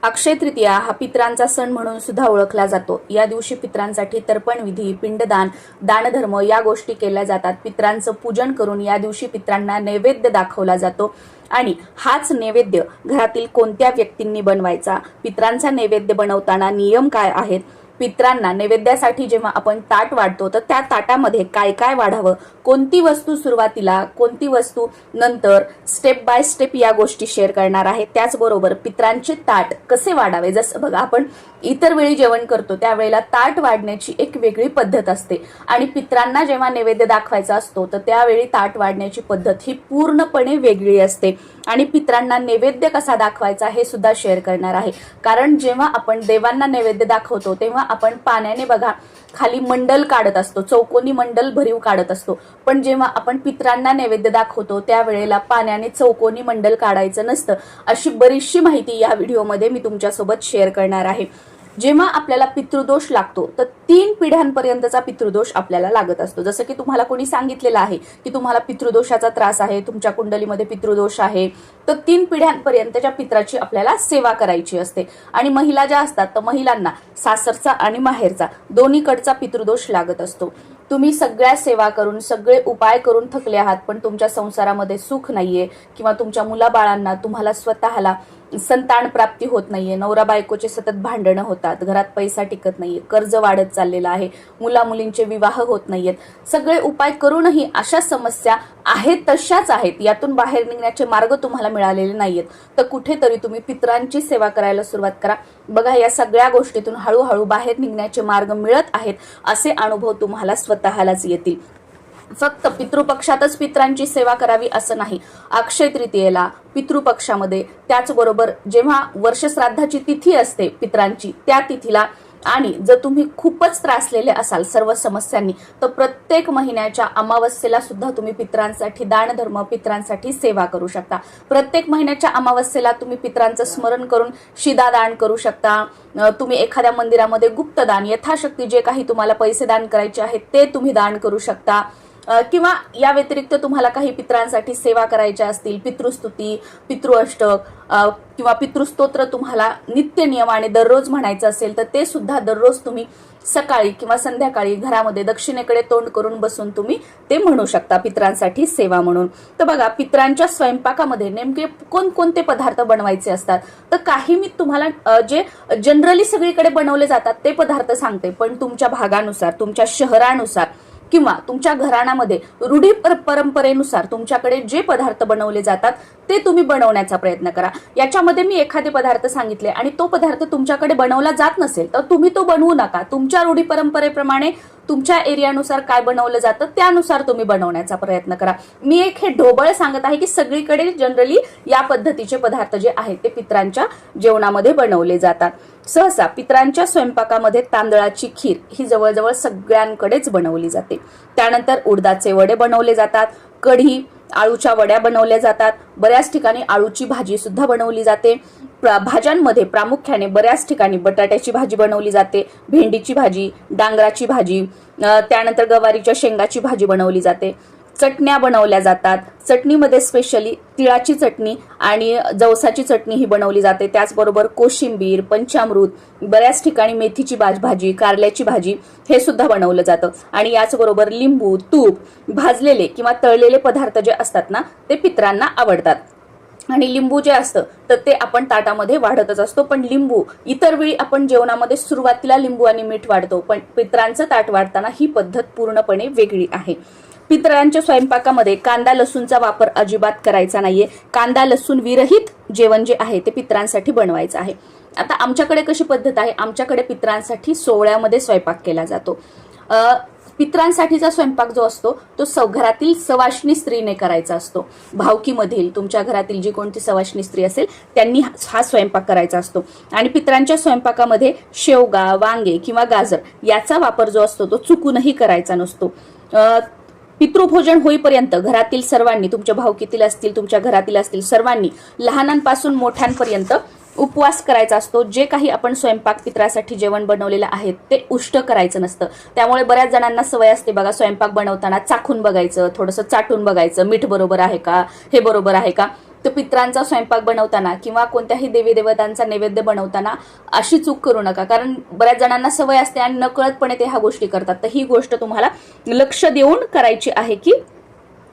अक्षय तृतीया हा पितरांचा सण म्हणून सुद्धा ओळखला जातो। या दिवशी पितरांसाठी तर्पण विधी, पिंडदान, दानधर्म या गोष्टी केल्या जातात। पितरांचं पूजन करून या दिवशी पितरांना नैवेद्य दाखवला जातो आणि हाच नैवेद्य घरातील कोणत्या व्यक्तींनी बनवायचा, पितरांचा नैवेद्य बनवताना नियम काय आहेत, पितरांना नैवेद्यासाठी जेव्हा आपण ताट वाढतो तर त्या ताटामध्ये काय काय वाढावं, कोणती वस्तू सुरुवातीला, कोणती वस्तू नंतर, स्टेप बाय स्टेप या गोष्टी शेअर करणार आहे। त्याचबरोबर पितरांचे ताट कसे वाढावे, जसं बघा आपण इतर वेळी जेवण करतो त्यावेळेला ताट वाढण्याची एक वेगळी पद्धत असते आणि पितरांना जेव्हा नैवेद्य दाखवायचा असतो तर त्यावेळी ताट वाढण्याची पद्धत ही पूर्णपणे वेगळी असते आणि पितरांना नैवेद्य कसा दाखवायचा हे सुद्धा शेअर करणार आहे। कारण जेव्हा आपण देवांना नैवेद्य दाखवतो तेव्हा आपण पाण्याने बघा खाली मंडल काढत असतो, चौकोनी मंडल भरीव काढत असतो, पण जेव्हा आपण पितरांना नैवेद्य दाखवतो त्यावेळेला पाण्याने चौकोनी मंडल काढायचं नसतं। अशी बरीचशी माहिती या व्हिडिओमध्ये मी तुमच्यासोबत शेअर करणार आहे। जेव्हा आपल्याला पितृदोष लागतो तर 3 पिढ्यांपर्यंतचा पितृदोष आपल्याला लागत असतो। जसं की तुम्हाला कोणी सांगितलेलं आहे की तुम्हाला पितृदोषाचा त्रास आहे, तुमच्या कुंडलीमध्ये पितृदोष आहे, तर 3 पिढ्यांपर्यंतच्या पितराची आपल्याला सेवा करायची असते। आणि महिला ज्या असतात तर महिलांना सासरचा आणि माहेरचा दोन्हीकडचा पितृदोष लागत असतो। तुम्ही सगळ्या सेवा करून, सगळे उपाय करून थकले आहात, पण तुमच्या संसारामध्ये सुख नाहीये किंवा तुमच्या मुलाबाळांना, तुम्हाला स्वतःला संतान प्राप्ती होत नाहीये, नवरा बायकोचे सतत भांडणं होतात, घरात पैसा टिकत नाहीये, कर्ज वाढत चाललेलं आहे, मुला मुलींचे विवाह होत नाहीयेत, सगळे उपाय करूनही अशा समस्या आहेत तशाच आहेत, यातून बाहेर निघण्याचे मार्ग तुम्हाला मिळालेले नाहीयेत, तर कुठेतरी तुम्ही पितरांची सेवा करायला सुरुवात करा। बघा या सगळ्या गोष्टीतून हळूहळू बाहेर निघण्याचे मार्ग मिळत आहेत, असे अनुभव तुम्हाला स्वतःलाच येतील। फक्त पितृपक्षातच पितरांची सेवा करावी असं नाही, अक्षय तृतीयेला, पितृपक्षामध्ये, त्याचबरोबर जेव्हा वर्षश्राद्धाची तिथी असते पितरांची त्या तिथीला, आणि जर तुम्ही खूपच त्रासलेले असाल सर्व समस्यांनी तर प्रत्येक महिन्याच्या अमावस्येला सुद्धा तुम्ही पितरांसाठी दानधर्म, पितरांसाठी सेवा करू शकता। प्रत्येक महिन्याच्या अमावस्येला तुम्ही पितरांचं स्मरण करून शिदादान करू शकता। तुम्ही एखाद्या मंदिरामध्ये गुप्तदान, यथाशक्ती जे काही तुम्हाला पैसे दान करायचे आहेत ते तुम्ही दान करू शकता। किंवा या व्यतिरिक्त तुम्हाला काही पितरांसाठी सेवा करायच्या असतील, पितृस्तुती, पितृअष्टक किंवा पितृस्तोत्र तुम्हाला नित्य नियमाने दररोज म्हणायचं असेल तर ते सुद्धा दररोज तुम्ही सकाळी किंवा संध्याकाळी घरामध्ये दक्षिणेकडे तोंड करून बसून तुम्ही ते म्हणू शकता पितरांसाठी सेवा म्हणून। तर बघा पितरांच्या स्वयंपाकामध्ये नेमके कोणकोणते पदार्थ बनवायचे असतात, तर काही मी तुम्हाला जे जनरली सगळीकडे बनवले जातात ते पदार्थ सांगते, पण तुमच्या भागानुसार, तुमच्या शहरानुसार किंवा तुमच्या घराण्यामध्ये रूढी परंपरेनुसार तुमच्याकडे जे पदार्थ बनवले जातात ते तुम्ही बनवण्याचा प्रयत्न करा। याच्यामध्ये मी एखादे पदार्थ सांगितले आणि तो पदार्थ तुमच्याकडे बनवला जात नसेल तर तुम्ही तो बनवू नका। तुमच्या रूढी परंपरेप्रमाणे तुमच्या एरियानुसार काय बनवलं जातं त्यानुसार तुम्ही बनवण्याचा प्रयत्न करा। मी एक हे ढोबळ सांगत आहे की सगळीकडे जनरली या पद्धतीचे पदार्थ जे आहेत ते पितरांच्या जेवणामध्ये बनवले जातात। सहसा पितरांच्या स्वयंपाकामध्ये तांदळाची खीर ही जवळजवळ सगळ्यांकडेच बनवली जाते। त्यानंतर उडदाचे वडे बनवले जातात, कढी, आळूच्या वड्या बनवल्या जातात, बऱ्याच ठिकाणी आळूची भाजी सुद्धा बनवली जाते। भाज्यांमध्ये प्रामुख्याने बऱ्याच ठिकाणी बटाट्याची भाजी बनवली जाते, भेंडीची भाजी, डांगराची भाजी, त्यानंतर गवारीच्या शेंगाची भाजी बनवली जाते। चटण्या बनवल्या जातात, चटणीमध्ये स्पेशली तिळाची चटणी आणि जवसाची चटणी ही बनवली जाते। त्याचबरोबर कोशिंबीर, पंचामृत, बऱ्याच ठिकाणी मेथीची भाजी, कारल्याची भाजी हे सुद्धा बनवलं जातं आणि याचबरोबर लिंबू, तूप, भाजलेले किंवा तळलेले पदार्थ जे असतात ना ते पितरांना आवडतात। आणि लिंबू जे असतं तर ते आपण ताटामध्ये वाढतच असतो, पण लिंबू इतर वेळी आपण जेवणामध्ये सुरुवातीला लिंबू आणि मीठ वाढतो, पण पितरांचं ताट वाढताना ही पद्धत पूर्णपणे वेगळी आहे। पितरांच्या स्वयंपाकामध्ये कांदा लसूणचा वापर अजिबात करायचा नाहीये। कांदा लसूण विरहित जेवण जे आहे ते पितरांसाठी बनवायचं आहे। आता आमच्याकडे कशी पद्धत आहे, आमच्याकडे पितरांसाठी सोवळ्यामध्ये स्वयंपाक केला जातो। पितरांसाठीचा स्वयंपाक जो असतो तो घरातील सवाष्णी स्त्रीने करायचा असतो। भावकीमधील तुमच्या घरातील जी कोणती सवाष्णी स्त्री असेल त्यांनी हा स्वयंपाक करायचा असतो आणि पितरांच्या स्वयंपाकामध्ये शेवगा, वांगे किंवा गाजर याचा वापर जो असतो तो चुकूनही करायचा नसतो। पितृभोजन होईपर्यंत घरातील सर्वांनी, तुमच्या भावकीतील असतील, तुमच्या घरातील असतील, सर्वांनी लहानांपासून मोठ्यांपर्यंत उपवास करायचा असतो। जे काही आपण स्वयंपाक पितरासाठी जेवण बनवलेलं आहे ते उष्ट करायचं नसतं। त्यामुळे बऱ्याच जणांना सवय असते बघा, स्वयंपाक बनवताना चाखून बघायचं, थोडंसं चाटून बघायचं, मीठ बरोबर आहे का, हे बरोबर आहे का, तर पित्रांचा स्वयंपाक बनवताना किंवा कोणत्याही देवी देवतांचा नैवेद्य बनवताना अशी चूक करू नका, कारण बऱ्याच जणांना सवय असते आणि नकळतपणे ते ह्या गोष्टी करतात. तर ही गोष्ट तुम्हाला लक्ष देऊन करायची आहे की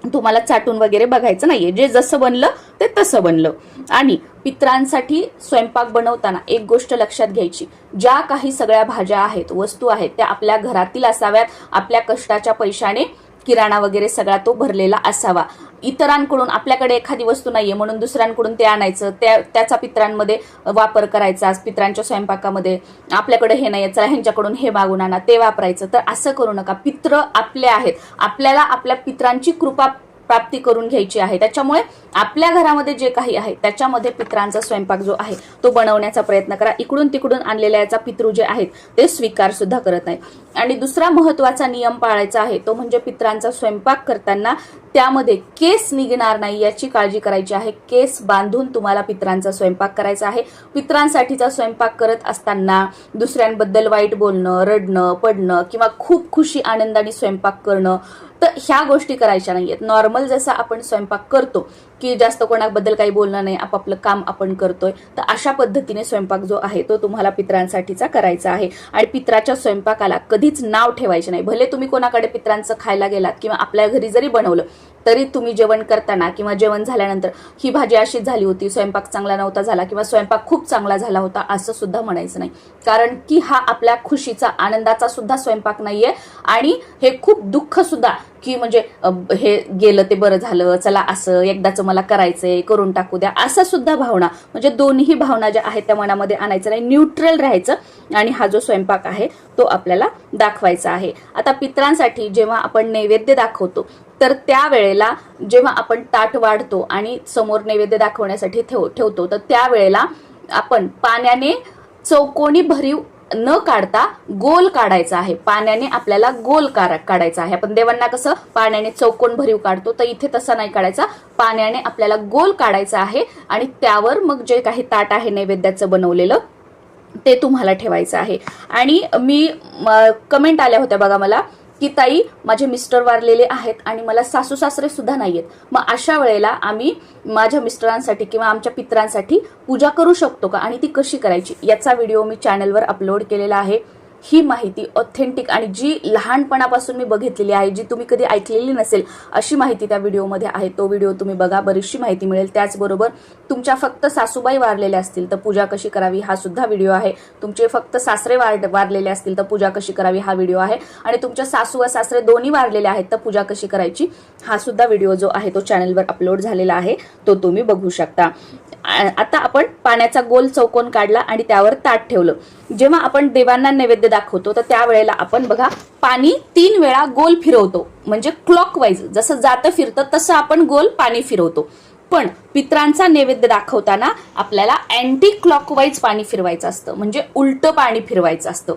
तुम्हाला चाटून वगैरे बघायचं नाहीये, जे जसं बनलं ते तसं बनलं. आणि पित्रांसाठी स्वयंपाक बनवताना एक गोष्ट लक्षात घ्यायची, ज्या काही सगळ्या भाज्या आहेत, वस्तू आहेत, त्या आपल्या घरातील असाव्यात, आपल्या कष्टाच्या पैशाने किराणा वगैरे सगळा तो भरलेला असावा. इतरांकडून आपल्याकडे एखादी वस्तू नाहीये म्हणून दुसऱ्यांकडून ते आणायचं, त्याचा पित्रांमध्ये वापर करायचा, पित्रांच्या स्वयंपाकामध्ये आपल्याकडे हे नाहीये चला ह्यांच्याकडून हे मागून आणा, ते वापरायचं. तर असं करू नका. पित्र आपले आहेत, आपल्याला आपल्या पित्रांची कृपा प्राप्ती करून घ्यायची आहे. त्याच्यामुळे आपल्या घरामध्ये जे काही आहे त्याच्यामध्ये पित्रांचा स्वयंपाक जो आहे तो बनवण्याचा प्रयत्न करा. इकडून तिकडून आणलेल्या याचा पितृ जे आहेत ते स्वीकार सुद्धा करत नाही. आणि दुसरा महत्वाचा नियम पाळायचा आहे तो म्हणजे पित्रांचा स्वयंपाक करताना त्यामध्ये केस निघणार नाही याची काळजी करायची आहे. केस बांधून तुम्हाला पित्रांचा स्वयंपाक करायचा आहे. पित्रांसाठीचा स्वयंपाक करत असताना दुसऱ्यांबद्दल वाईट बोलणं, रडणं, पडणं किंवा खूप खुशी आनंदाने स्वयंपाक करणं, तर ह्या गोष्टी करायच्या नाहीयेत. नॉर्मल जसा आपण स्वयंपाक करतो की जास्त कोणाबद्दल काही बोलणं नाही, आपापलं काम आपण करतोय, तर अशा पद्धतीने स्वयंपाक जो आहे तो तुम्हाला पित्रांसाठीचा करायचा आहे. आणि पित्राच्या स्वयंपाकाला कधीच नाव ठेवायचे नाही. भले तुम्ही कोणाकडे पित्रांचं खायला गेलात किंवा आपल्या घरी जरी बनवलं तरी तुम्ही जेवण करताना किंवा जेवण झाल्यानंतर ही भाजी अशीच झाली होती, स्वयंपाक चांगला नव्हता झाला किंवा स्वयंपाक खूप चांगला झाला होता असं सुद्धा म्हणायचं नाही. कारण की हा आपल्या खुशीचा आनंदाचा सुद्धा स्वयंपाक नाहीये आणि हे खूप दुःख सुद्धा की म्हणजे हे गेलं ते बरं झालं, चला असं एकदाच मला करायचंय, करून टाकू द्या, असं सुद्धा भावना, म्हणजे दोन्ही भावना ज्या आहेत त्या मनामध्ये आणायचं नाही. न्यूट्रल राहायचं आणि हा जो स्वयंपाक आहे तो आपल्याला दाखवायचा आहे. आता पित्रांसाठी जेव्हा आपण नैवेद्य दाखवतो तर त्यावेळेला जेव्हा आपण ताट वाढतो आणि समोर नैवेद्य दाखवण्यासाठी ठेवतो तर त्यावेळेला आपण पाण्याने चौकोनी भरीव न काढता गोल काढायचा आहे. पाण्याने आपल्याला गोल काढायचा आहे. आपण देवांना कसं पाण्याने चौकोन भरीव काढतो, तर इथे तसा नाही काढायचा. पाण्याने आपल्याला गोल काढायचा आहे आणि त्यावर मग जे काही ताट आहे नैवेद्याचं बनवलेलं ते तुम्हाला ठेवायचं आहे. आणि मी कमेंट आल्या होत्या बघा मला की ताई माझे मिस्टर वारलेले आहेत आणि मला सासू सासरे सुद्धा नाहीयेत, मग अशा वेळेला आम्ही माझ्या मिस्टरांसाठी किंवा आमच्या पित्रांसाठी पूजा करू शकतो का आणि ती कशी करायची याचा व्हिडिओ मी चॅनलवर अपलोड केलेला आहे. ही माहिती ऑथेंटिक आणि जी लहानपणापासून मी बघितलेली आहे, जी तुम्ही कधी ऐकलेली नसेल अशी माहिती त्या व्हिडिओमध्ये आहे. तो व्हिडिओ तुम्ही बघा, बरीचशी माहिती मिळेल. त्याचबरोबर तुमच्या फक्त सासूबाई वारलेल्या असतील तर पूजा कशी करावी हा सुद्धा व्हिडिओ आहे. तुमचे फक्त सासरे वारलेले असतील तर पूजा कशी करावी हा व्हिडिओ आहे. आणि तुमच्या सासू व सासरे दोन्ही वारलेले आहेत तर पूजा कशी करायची हा सुद्धा व्हिडिओ जो आहे तो चॅनलवर अपलोड झालेला आहे, तो तुम्ही बघू शकता. आता आपण पाण्याचा गोल चौकोन काढला आणि त्यावर ताट ठेवलं. जेव्हा आपण देवांना नैवेद्य दाखवतो तर त्यावेळेला आपण बघा पाणी 3 वेळा गोल फिरवतो, म्हणजे क्लॉकवाईज जसं जातं फिरतं तसं आपण गोल पाणी फिरवतो. पण पित्रांचा नैवेद्य दाखवताना आपल्याला अँटी क्लॉकवाईज पाणी फिरवायचं असतं, म्हणजे उलटं पाणी फिरवायचं असतं.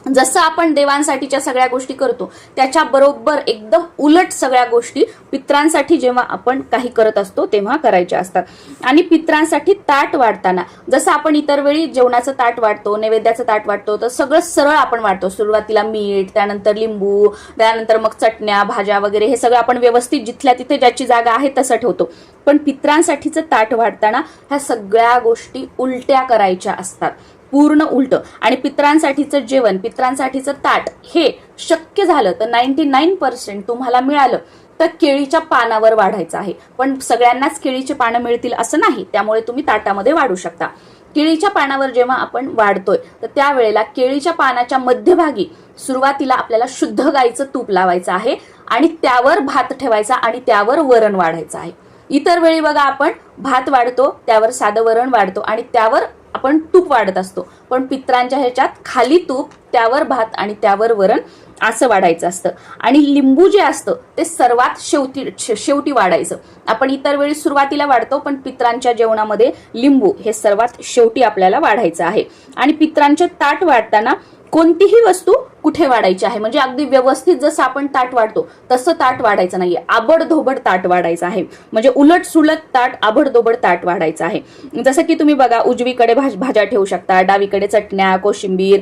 जसं आपण देवांसाठीच्या सगळ्या गोष्टी करतो त्याच्या बरोबर एकदम उलट सगळ्या गोष्टी पित्रांसाठी जेव्हा आपण काही करत असतो तेव्हा करायच्या असतात. आणि पित्रांसाठी ताट वाढताना जसं आपण इतर वेळी जेवणाचं ताट वाढतो, नैवेद्याचं ताट वाढतो, तर सगळं सरळ आपण वाढतो. सुरुवातीला मीठ, त्यानंतर लिंबू, त्यानंतर मग चटण्या, भाज्या वगैरे हे सगळं आपण व्यवस्थित जिथल्या तिथे ज्याची जागा आहे तसं ठेवतो. पण पित्रांसाठीचं ताट वाढताना ह्या सगळ्या गोष्टी उलट्या करायच्या असतात, पूर्ण उलट. आणि पित्रांसाठीचं जेवण, पित्रांसाठीचं ताट हे शक्य झालं तर 99% तुम्हाला मिळालं तर केळीच्या पानावर वाढायचं आहे. पण सगळ्यांनाच केळीची पानं मिळतील असं नाही, त्यामुळे तुम्ही ताटामध्ये वाढू शकता. केळीच्या पानावर जेव्हा आपण वाढतोय तर त्यावेळेला केळीच्या पानाच्या मध्यभागी सुरुवातीला आपल्याला शुद्ध गाईचं तूप लावायचं आहे आणि त्यावर भात ठेवायचा आणि त्यावर वरण वाढायचं आहे. इतर वेळी बघा आपण भात वाढतो, त्यावर साधं वरण वाढतो आणि त्यावर आपण तूप वाढत असतो. पण पित्रांच्या ह्याच्यात खाली तूप, त्यावर भात आणि त्यावर वरण असं वाढायचं असतं. आणि लिंबू जे असतं ते सर्वात शेवटी वाढायचं. आपण इतर वेळी सुरुवातीला वाढतो, पण पित्रांच्या जेवणामध्ये लिंबू हे सर्वात शेवटी आपल्याला वाढायचं आहे. आणि पित्रांचे ताट वाढताना कोणतीही वस्तू कुठे वाढायची आहे, म्हणजे अगदी व्यवस्थित जसं आपण ताट वाढतो तसं ताट वाढायचं नाहीये, आबडधोबड ताट वाढायचं आहे. म्हणजे उलट सुलट ताट, आबडधोबड ताट वाढायचं आहे. जसं की तुम्ही बघा उजवीकडे भाज्या ठेवू शकता, डावीकडे चटण्या, कोशिंबीर,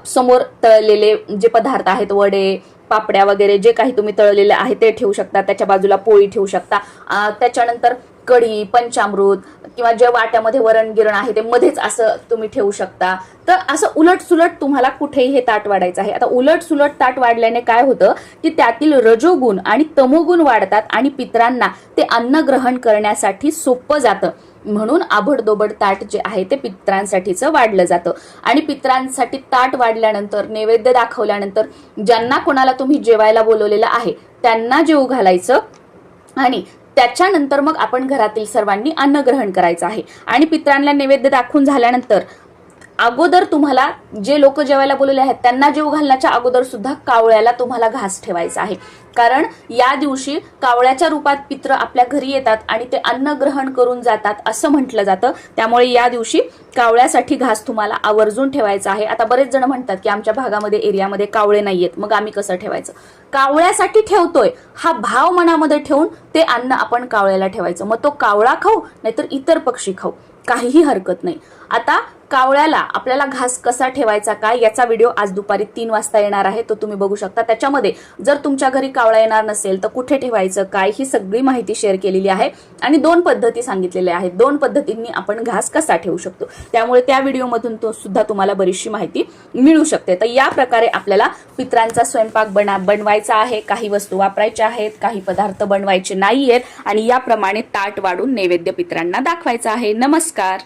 समोर तळलेले जे पदार्थ आहेत, वडे, पापड्या वगैरे जे काही तुम्ही तळलेले आहे ते ठेवू शकता. त्याच्या बाजूला पोळी ठेवू शकता. त्याच्यानंतर कढी, पंचामृत किंवा जे वाट्यामध्ये वरण गिरण आहे ते मध्येच असं तुम्ही ठेवू शकता. तर असं उलट सुलट तुम्हाला कुठेही हे ताट वाढायचं आहे. आता उलट सुलट ताट वाढल्याने काय होतं की त्यातील रजोगुण आणि तमोगुण वाढतात आणि पितरांना ते अन्न ग्रहण करण्यासाठी सोपं जातं. म्हणून आबडदोबड ताट जे आहे ते पितरांसाठीचं वाढलं जातं. आणि पितरांसाठी ताट वाढल्यानंतर, नैवेद्य दाखवल्यानंतर ज्यांना कोणाला तुम्ही जेवायला बोलवलेलं आहे त्यांना जेवू घालायचं आणि त्याच्यानंतर मग आपण घरातील सर्वांनी अन्न ग्रहण करायचं आहे. आणि पितरांना नैवेद्य दाखवून झाल्यानंतर अगोदर तुम्हाला जे लोक जेवायला बोलवले आहेत त्यांना जेवू घालण्याच्या अगोदर सुद्धा कावळ्याला तुम्हाला घास ठेवायचा आहे. कारण या दिवशी कावळ्याच्या रूपात पित्र आपल्या घरी येतात आणि ते अन्न ग्रहण करून जातात असं म्हटलं जातं. त्यामुळे या दिवशी कावळ्यासाठी घास तुम्हाला आवर्जून ठेवायचा आहे. आता बरेच जण म्हणतात की आमच्या भागामध्ये, एरियामध्ये कावळे नाहीयेत, मग आम्ही कसं ठेवायचं? कावळ्यासाठी ठेवतोय हा भाव मनामध्ये ठेवून ते अन्न आपण कावळ्याला ठेवायचं. मग तो कावळा खाऊ नाहीतर इतर पक्षी खाऊ, काहीही हरकत नाही. आता कावळ्याला आपल्याला घास कसा ठेवायचा काय याचा व्हिडिओ आज दुपारी 3 वाजता येणार आहे, तो तुम्ही बघू शकता. त्याच्यामध्ये जर तुमच्या घरी कावळा येणार नसेल तर कुठे ठेवायचं काय ही सगळी माहिती शेअर केलेली आहे आणि 2 पद्धती सांगितलेल्या आहेत. 2 पद्धतींनी आपण घास कसा ठेवू शकतो, त्यामुळे त्या व्हिडिओमधून तो सुद्धा तुम्हाला बरीचशी माहिती मिळू शकते. तर या प्रकारे आपल्याला पितरांचा स्वयंपाक बनवायचा आहे. काही वस्तू वापरायच्या आहेत, काही पदार्थ बनवायचे नाहीयेत आणि याप्रमाणे ताट वाढून नैवेद्य पितरांना दाखवायचा आहे. नमस्कार.